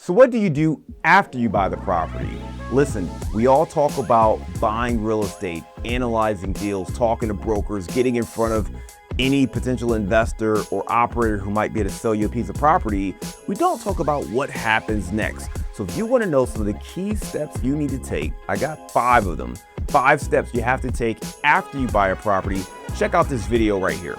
So what do you do after you buy the property? Listen, we all talk about buying real estate, analyzing deals, talking to brokers, getting in front of any potential investor or operator who might be able to sell you a piece of property. We don't talk about what happens next. So if you want to know some of the key steps you need to take, I got 5 of them. 5 steps you have to take after you buy a property. Check out this video right here.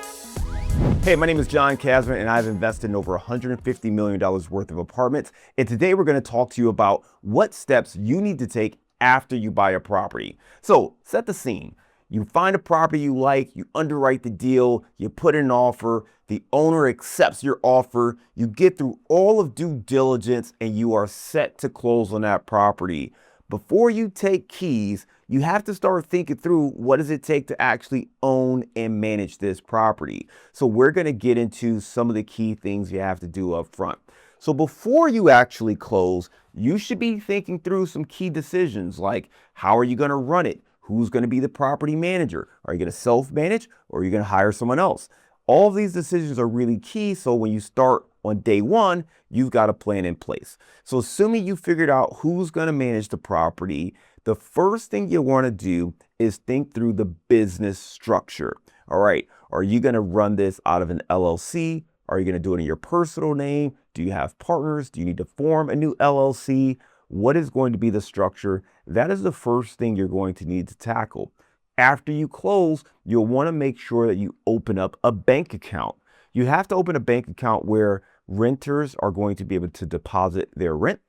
Hey, my name is John Casmon, and I've invested in over $150 million worth of apartments. And today we're going to talk to you about what steps you need to take after you buy a property. So set the scene. You find a property you like, you underwrite the deal, you put in an offer, the owner accepts your offer, you get through all of due diligence, and you are set to close on that property. Before you take keys, you have to start thinking through what does it take to actually own and manage this property. So we're going to get into some of the key things you have to do up front. So before you actually close, you should be thinking through some key decisions like how are you going to run it? Who's going to be the property manager? Are you going to self-manage or are you going to hire someone else? All of these decisions are really key. So when you start on day one, you've got a plan in place. So assuming you figured out who's going to manage the property, the first thing you want to do is think through the business structure. All right. Are you going to run this out of an LLC? Are you going to do it in your personal name? Do you have partners? Do you need to form a new LLC? What is going to be the structure? That is the first thing you're going to need to tackle. After you close, you'll want to make sure that you open up a bank account. You have to open a bank account where renters are going to be able to deposit their rent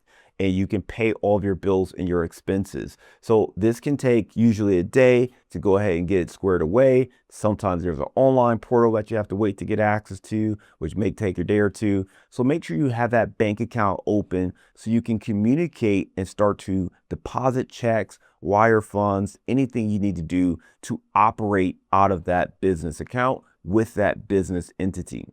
and you can pay all of your bills and your expenses. So this can take usually a day to go ahead and get it squared away. Sometimes there's an online portal that you have to wait to get access to, which may take a day or two. So make sure you have that bank account open so you can communicate and start to deposit checks, wire funds, anything you need to do to operate out of that business account with that business entity.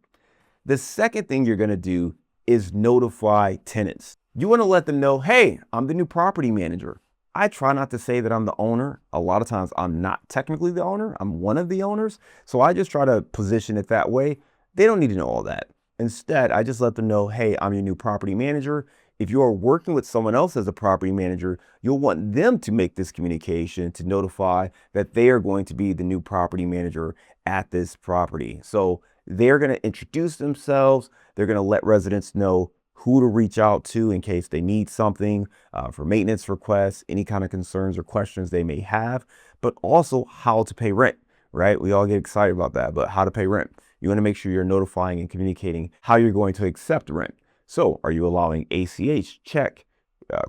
The second thing you're going to do is notify tenants. You want to let them know, hey, I'm the new property manager. I try not to say that I'm the owner. A lot of times I'm not technically the owner. I'm one of the owners. So I just try to position it that way. They don't need to know all that. Instead, I just let them know, hey, I'm your new property manager. If you're working with someone else as a property manager, you'll want them to make this communication to notify that they are going to be the new property manager at this property. So they're going to introduce themselves. They're going to let residents know who to reach out to in case they need something for maintenance requests, any kind of concerns or questions they may have, but also how to pay rent, right? We all get excited about that, but how to pay rent. You want to make sure you're notifying and communicating how you're going to accept rent. So are you allowing ACH, check,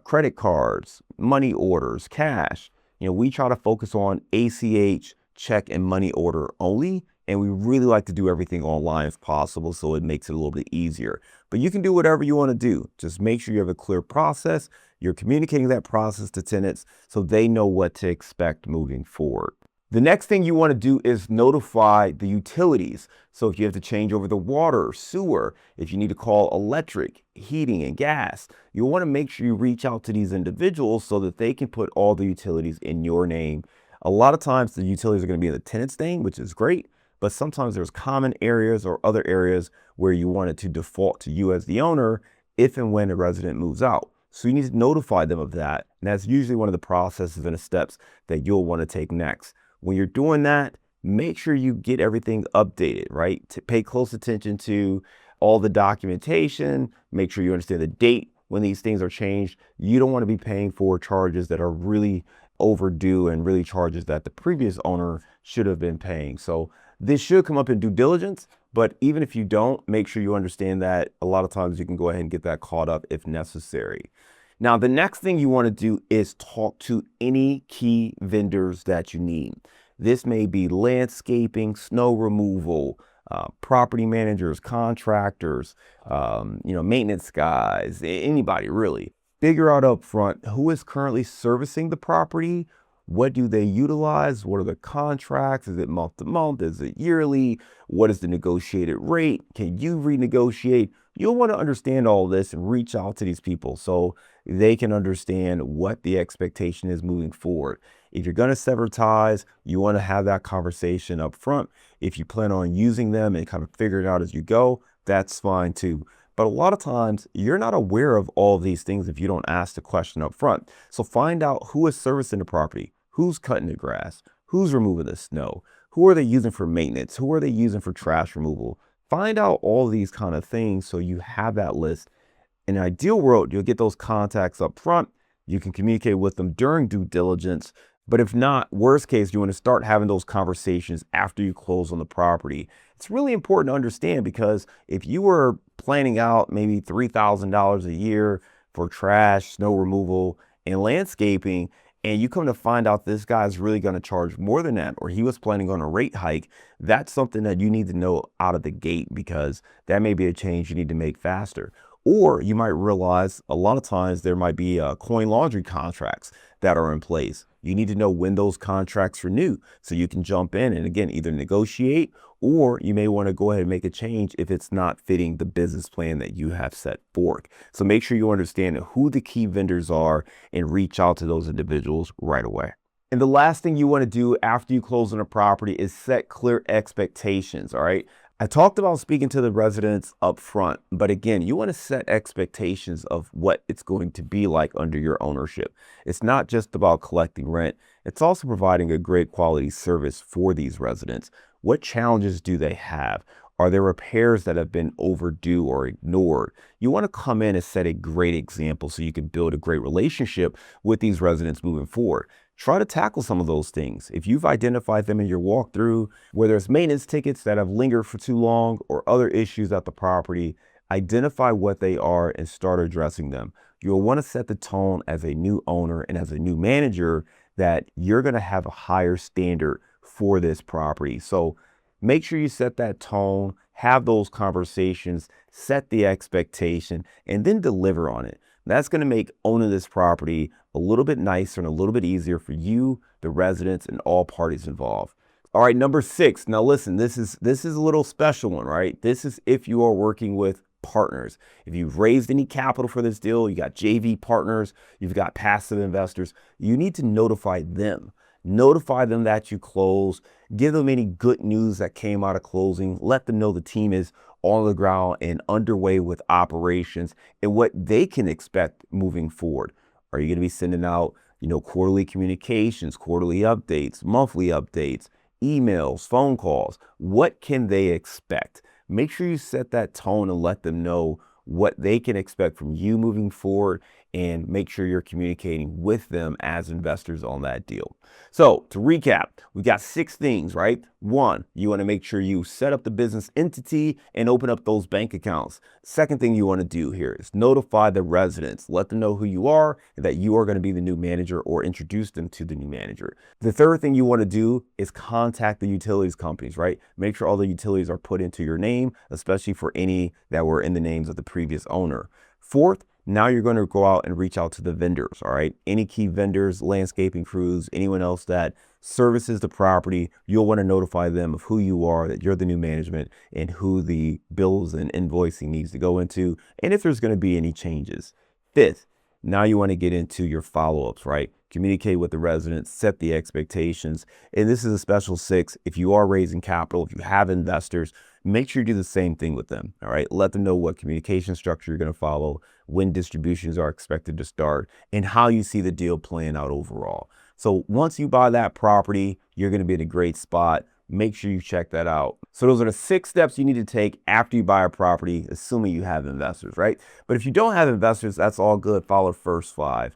credit cards, money orders, cash? We try to focus on ACH, check, and money order only. And we really like to do everything online if possible, so it makes it a little bit easier. But you can do whatever you want to do. Just make sure you have a clear process. You're communicating that process to tenants so they know what to expect moving forward. The next thing you want to do is notify the utilities. So if you have to change over the water, sewer, if you need to call electric, heating, and gas, you'll want to make sure you reach out to these individuals so that they can put all the utilities in your name. A lot of times the utilities are going to be in the tenant's name, which is great. But sometimes there's common areas or other areas where you want it to default to you as the owner if and when a resident moves out. So you need to notify them of that. And that's usually one of the processes and the steps that you'll want to take next. When you're doing that, make sure you get everything updated, right? To pay close attention to all the documentation, make sure you understand the date when these things are changed. You don't want to be paying for charges that are really overdue and really charges that the previous owner should have been paying. So this should come up in due diligence, but even if you don't, make sure you understand that a lot of times you can go ahead and get that caught up if necessary. Now, the next thing you want to do is talk to any key vendors that you need. This may be landscaping, snow removal, property managers, contractors, maintenance guys, anybody really. Figure out up front who is currently servicing the property. What do they utilize? What are the contracts? Is it month to month? Is it yearly? What is the negotiated rate? Can you renegotiate? You'll want to understand all this and reach out to these people so they can understand what the expectation is moving forward. If you're going to sever ties, you want to have that conversation up front. If you plan on using them and kind of figure it out as you go, that's fine too. But a lot of times you're not aware of all of these things if you don't ask the question up front. So find out who is servicing the property, who's cutting the grass, who's removing the snow, who are they using for maintenance, who are they using for trash removal. Find out all these kind of things so you have that list. In an ideal world, you'll get those contacts up front. You can communicate with them during due diligence. But if not, worst case, you want to start having those conversations after you close on the property. It's really important to understand, because if you were planning out maybe $3,000 a year for trash, snow removal, and landscaping, and you come to find out this guy's really going to charge more than that, or he was planning on a rate hike, that's something that you need to know out of the gate, because that may be a change you need to make faster. Or you might realize a lot of times there might be coin laundry contracts that are in place. You need to know when those contracts renew so you can jump in and, again, either negotiate, or you may want to go ahead and make a change if it's not fitting the business plan that you have set forth. So make sure you understand who the key vendors are and reach out to those individuals right away. And the last thing you want to do after you close on a property is set clear expectations, all right? I talked about speaking to the residents up front, but again, you want to set expectations of what it's going to be like under your ownership. It's not just about collecting rent. It's also providing a great quality service for these residents. What challenges do they have? Are there repairs that have been overdue or ignored? You want to come in and set a great example so you can build a great relationship with these residents moving forward. Try to tackle some of those things. If you've identified them in your walkthrough, whether it's maintenance tickets that have lingered for too long or other issues at the property, identify what they are and start addressing them. You'll want to set the tone as a new owner and as a new manager that you're going to have a higher standard for this property. So make sure you set that tone, have those conversations, set the expectation, and then deliver on it. That's going to make owning this property a little bit nicer and a little bit easier for you, the residents, and all parties involved. All right, number 6. Now listen, this is a little special one, right? This is if you are working with partners. If you've raised any capital for this deal, you got JV partners, you've got passive investors, you need to notify them. Notify them that you close. Give them any good news that came out of closing. Let them know the team is on the ground and underway with operations and what they can expect moving forward. Are you going to be sending out, quarterly communications, quarterly updates, monthly updates, emails, phone calls? What can they expect? Make sure you set that tone and let them know what they can expect from you moving forward, and make sure you're communicating with them as investors on that deal. So to recap, we got 6 things, right? 1, you want to make sure you set up the business entity and open up those bank accounts. Second thing you want to do here is notify the residents. Let them know who you are and that you are going to be the new manager, or introduce them to the new manager. The third thing you want to do is contact the utilities companies, right? Make sure all the utilities are put into your name, especially for any that were in the names of the previous owner. Fourth, now you're going to go out and reach out to the vendors, all right? Any key vendors, landscaping crews, anyone else that services the property, you'll want to notify them of who you are, that you're the new management, and who the bills and invoicing needs to go into, and if there's going to be any changes. Fifth, now you want to get into your follow-ups, right? Communicate with the residents, set the expectations. And this is a special 6. If you are raising capital, if you have investors, make sure you do the same thing with them, all right? Let them know what communication structure you're going to follow, when distributions are expected to start, and how you see the deal playing out overall. So once you buy that property, you're going to be in a great spot. Make sure you check that out. So those are the 6 steps you need to take after you buy a property, assuming you have investors, right? But if you don't have investors, that's all good. Follow the first 5.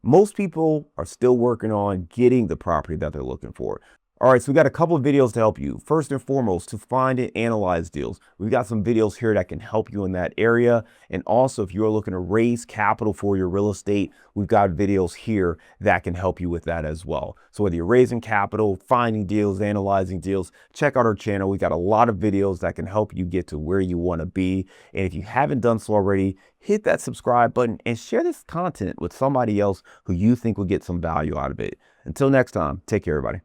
Most people are still working on getting the property that they're looking for. All right, so we got a couple of videos to help you. First and foremost, to find and analyze deals. We've got some videos here that can help you in that area. And also, if you're looking to raise capital for your real estate, we've got videos here that can help you with that as well. So whether you're raising capital, finding deals, analyzing deals, check out our channel. We got a lot of videos that can help you get to where you want to be. And if you haven't done so already, hit that subscribe button and share this content with somebody else who you think will get some value out of it. Until next time, take care, everybody.